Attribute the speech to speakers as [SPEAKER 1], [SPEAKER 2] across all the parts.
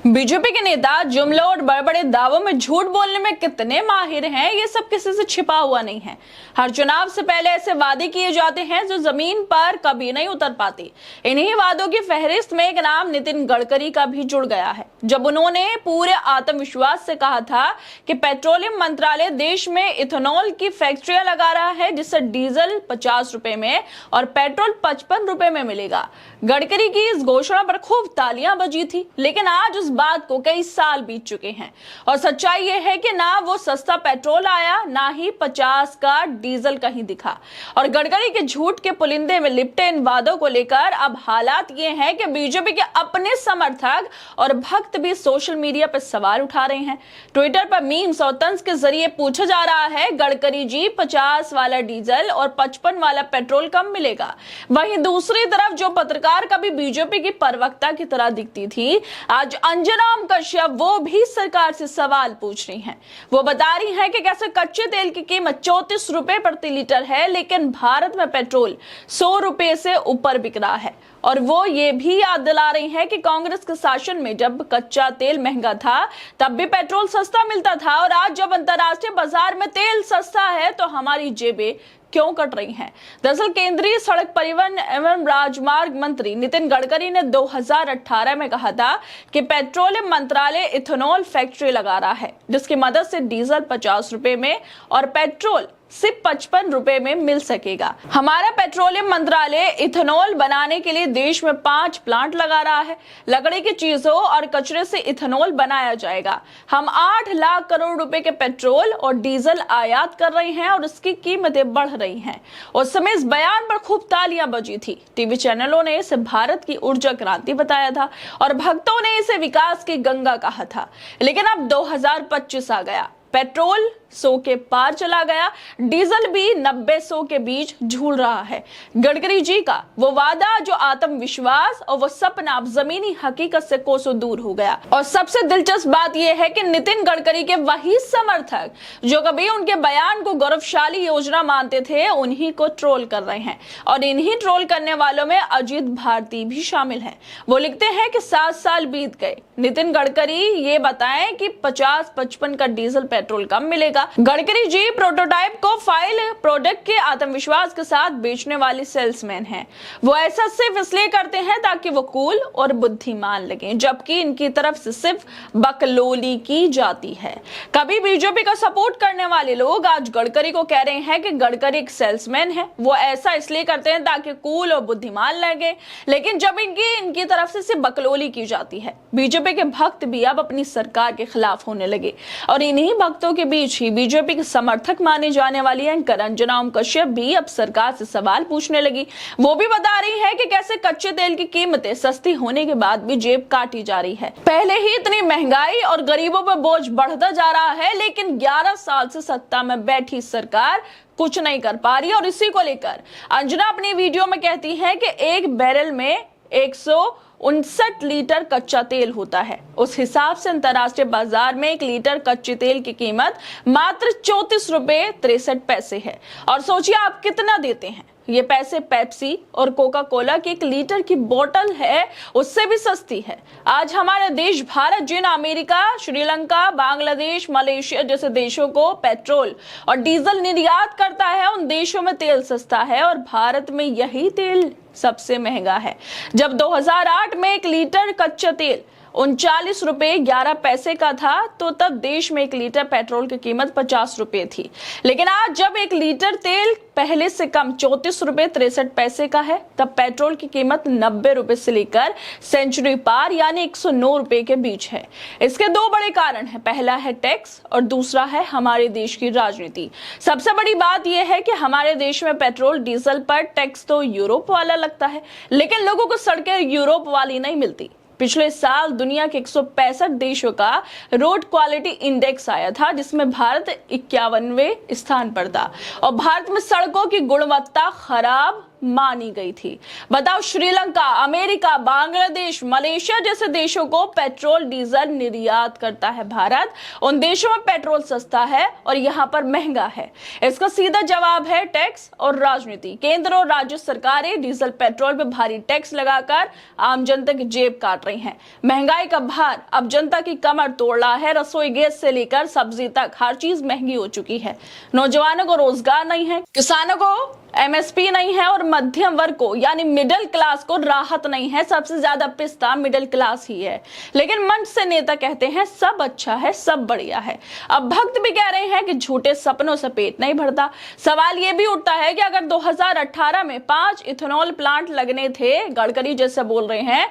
[SPEAKER 1] BJP के नेता जुमलों और बड़े बड़े दावों में झूठ बोलने में कितने माहिर हैं, ये सब किसी से छिपा हुआ नहीं है। हर चुनाव से पहले ऐसे वादे किए जाते हैं जो जमीन पर कभी नहीं उतर पाते। इन्हीं वादों की फहरिस्त में एक नाम नितिन गडकरी का भी जुड़ गया है। जब उन्होंने पूरे आत्मविश्वास से कहा था कि पेट्रोलियम मंत्रालय देश में इथेनॉल की फैक्ट्रियां लगा रहा है, जिससे डीजल 50 रुपए में और पेट्रोल 55 रुपए में मिलेगा। गडकरी की इस घोषणा पर खूब तालियां बजी थी, लेकिन आज उस बात को कई साल बीत चुके हैं और सच्चाई यह है कि ना वो सस्ता पेट्रोल आया, ना ही 50 का डीजल कहीं दिखा। और गडकरी के झूठ के पुलिंदे में लिपटे इन वादों को लेकर अब हालात ये हैं कि बीजेपी के अपने समर्थक और भक्त भी सोशल मीडिया पर सवाल उठा रहे हैं। ट्विटर पर मीम्स और तंज के जरिए पूछा जा रहा है, गडकरी जी 50 वाला डीजल और 55 वाला पेट्रोल कब मिलेगा? वहीं दूसरी तरफ जो पत्रकार कभी बीजेपी की प्रवक्ता की तरह दिखती थी, आज अंजनाम कश्यप वो भी सरकार से सवाल पूछ रही हैं। वो बता रही हैं कि कैसे कच्चे तेल की कीमत 34 रुपए प्रति लीटर है, लेकिन भारत में पेट्रोल 100 रुपए से ऊपर बिक रहा है। और वो ये भी याद दिला रही हैं कि कांग्रेस के शासन में जब कच्चा तेल महंगा था तब भी पेट्रोल सस्ता मिलता था, और आज जब अंतर्राष्ट्रीय बाजार में तेल सस्ता है तो हमारी जेबें क्यों कट रही हैं? दरअसल केंद्रीय सड़क परिवहन एवं राजमार्ग मंत्री नितिन गडकरी ने 2018 में कहा था कि पेट्रोलियम मंत्रालय इथेनॉल फैक्ट्री लगा रहा है, जिसकी मदद से डीजल 50 रुपए में और पेट्रोल सिर्फ 55 रुपए में मिल सकेगा। हमारा पेट्रोलियम मंत्रालय इथेनॉल बनाने के लिए देश में 5 प्लांट लगा रहा है। लकड़ी की चीजों और कचरे से इथेनॉल बनाया जाएगा। हम 8 लाख करोड़ रुपए के पेट्रोल और डीजल आयात कर रहे हैं और उसकी कीमतें बढ़ रही हैं। उस समय इस बयान पर खूब तालियां बजी थी। टीवी चैनलों ने इसे भारत की ऊर्जा क्रांति बताया था और भक्तों ने इसे विकास की गंगा कहा था। लेकिन अब 2025 आ गया, पेट्रोल 100 के पार चला गया, डीजल भी 90-100 के बीच झूल रहा है। गडकरी जी का वो वादा, जो आत्मविश्वास और वो सपना अब जमीनी हकीकत से कोसों दूर हो गया। और सबसे दिलचस्प बात यह है कि नितिन गडकरी के वही समर्थक जो कभी उनके बयान को गौरवशाली योजना मानते थे, उन्हीं को ट्रोल कर रहे हैं। और इन्हीं ट्रोल करने वालों में अजीत भारती भी शामिल है। वो लिखते हैं कि 7 साल बीत गए, नितिन गडकरी ये बताएं कि 50-55 का डीजल पेट्रोल कब मिलेगा? गडकरी जी प्रोटोटाइप को फाइल प्रोडक्ट के आत्मविश्वास के साथ बेचने वाले सेल्समैन हैं। वो ऐसा सिर्फ इसलिए करते हैं ताकि वो कूल और बुद्धिमान लगे, जबकि इनकी तरफ से सिर्फ बकलोली की जाती है। कभी बीजेपी का सपोर्ट करने वाले लोग आज गडकरी को कह रहे हैं कि गडकरी एक सेल्समैन है, वो ऐसा इसलिए करते हैं ताकि कूल और बुद्धिमान लगे, लेकिन जब इनकी तरफ से सिर्फ बकलोली की जाती है। बीजेपी के भक्त भी अब अपनी सरकार के खिलाफ होने लगे और इन्हीं भक्तों के बीच ही बीजेपी के समर्थक माने जाने वाली एंकर अंजनाम कश्यप भी अब सरकार से सवाल पूछने लगी। वो भी बता रही है कि कैसे कच्चे तेल की कीमतें सस्ती होने के बाद भी जेब काटी जा रही है। पहले ही इतनी महंगाई और गरीबों पर बोझ बढ़ता जा रहा है, लेकिन 11 साल से सत्ता में बैठी सरकार कुछ नहीं कर पा रही। और इसी को लेकर अंजना अपनी वीडियो में कहती है कि एक बैरल में 159 लीटर कच्चा तेल होता है। उस हिसाब से अंतर्राष्ट्रीय बाजार में 1 लीटर कच्चे तेल की कीमत मात्र 34 रुपए 63 पैसे है। और सोचिए आप कितना देते हैं। ये पैसे पेप्सी और कोका कोला की 1 लीटर की बोतल है, उससे भी सस्ती है। आज हमारे देश भारत जिन अमेरिका, श्रीलंका, बांग्लादेश, मलेशिया जैसे देशों को पेट्रोल और डीजल निर्यात करता है, उन देशों में तेल सस्ता है और भारत में यही तेल सबसे महंगा है। जब 2008 में 1 लीटर कच्चा तेल 39 रुपए 11 पैसे का था, तो तब देश में 1 लीटर पेट्रोल की कीमत 50 रुपए थी। लेकिन आज जब 1 लीटर तेल पहले से कम 34 रुपए 63 पैसे का है, तब पेट्रोल की कीमत 90 रुपए से लेकर सेंचुरी पार यानी 109 रुपए के बीच है। इसके 2 बड़े कारण हैं। पहला है टैक्स और दूसरा है हमारे देश की राजनीति। सबसे बड़ी बात यह है कि हमारे देश में पेट्रोल डीजल पर टैक्स तो यूरोप वाला लगता है, लेकिन लोगों को सड़कें यूरोप वाली नहीं मिलती। पिछले साल दुनिया के 165 देशों का रोड क्वालिटी इंडेक्स आया था, जिसमें भारत 51वें स्थान पर था। और भारत में सड़कों की गुणवत्ता खराब मानी गई थी। बताओ, श्रीलंका, अमेरिका, बांग्लादेश, मलेशिया जैसे देशों को पेट्रोल डीजल निर्यात करता है भारत। उन देशों में पेट्रोल सस्ता है और यहाँ पर महंगा है। इसका सीधा जवाब है टैक्स और राजनीति। केंद्र और राज्य सरकारें डीजल पेट्रोल पर भारी टैक्स लगाकर आम जनता की जेब काट रही हैं। महंगाई का भार अब जनता की कमर तोड़ रहा है। रसोई गैस से लेकर सब्जी तक हर चीज महंगी हो चुकी है। नौजवानों को रोजगार नहीं है, किसानों को एमएसपी नहीं है और मध्यम वर्ग को यानी मिडिल क्लास को राहत नहीं है। सबसे ज्यादा पिस्ता मिडिल क्लास ही है। लेकिन मंच से नेता कहते हैं सब अच्छा है, सब बढ़िया है। अब भक्त भी कह रहे हैं कि झूठे सपनों से पेट नहीं भरता। सवाल यह भी उठता है कि अगर 2018 में 5 इथेनॉल प्लांट लगने थे, गडकरी जैसे बोल रहे हैं,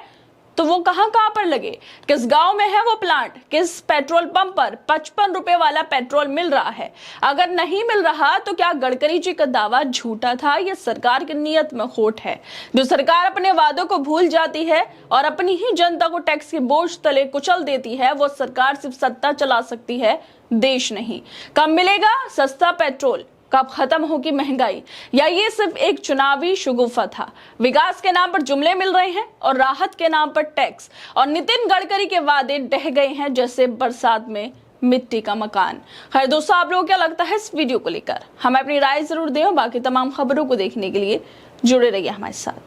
[SPEAKER 1] तो वो कहां पर लगे? किस गांव में है वो प्लांट? किस पेट्रोल पंप पर 55 रुपए वाला पेट्रोल मिल रहा है? अगर नहीं मिल रहा तो क्या गडकरी जी का दावा झूठा था? यह सरकार की नीयत में खोट है। जो सरकार अपने वादों को भूल जाती है और अपनी ही जनता को टैक्स के बोझ तले कुचल देती है, वो सरकार सिर्फ सत्ता चला सकती है, देश नहीं। कब मिलेगा सस्ता पेट्रोल? कब खत्म होगी महंगाई? या ये सिर्फ एक चुनावी शगुफा था? विकास के नाम पर जुमले मिल रहे हैं और राहत के नाम पर टैक्स, और नितिन गडकरी के वादे ढह गए हैं जैसे बरसात में मिट्टी का मकान। खैर दोस्तों, आप लोगों को क्या लगता है इस वीडियो को लेकर? हमें अपनी राय जरूर दें और बाकी तमाम खबरों को देखने के लिए जुड़े रहिए हमारे साथ।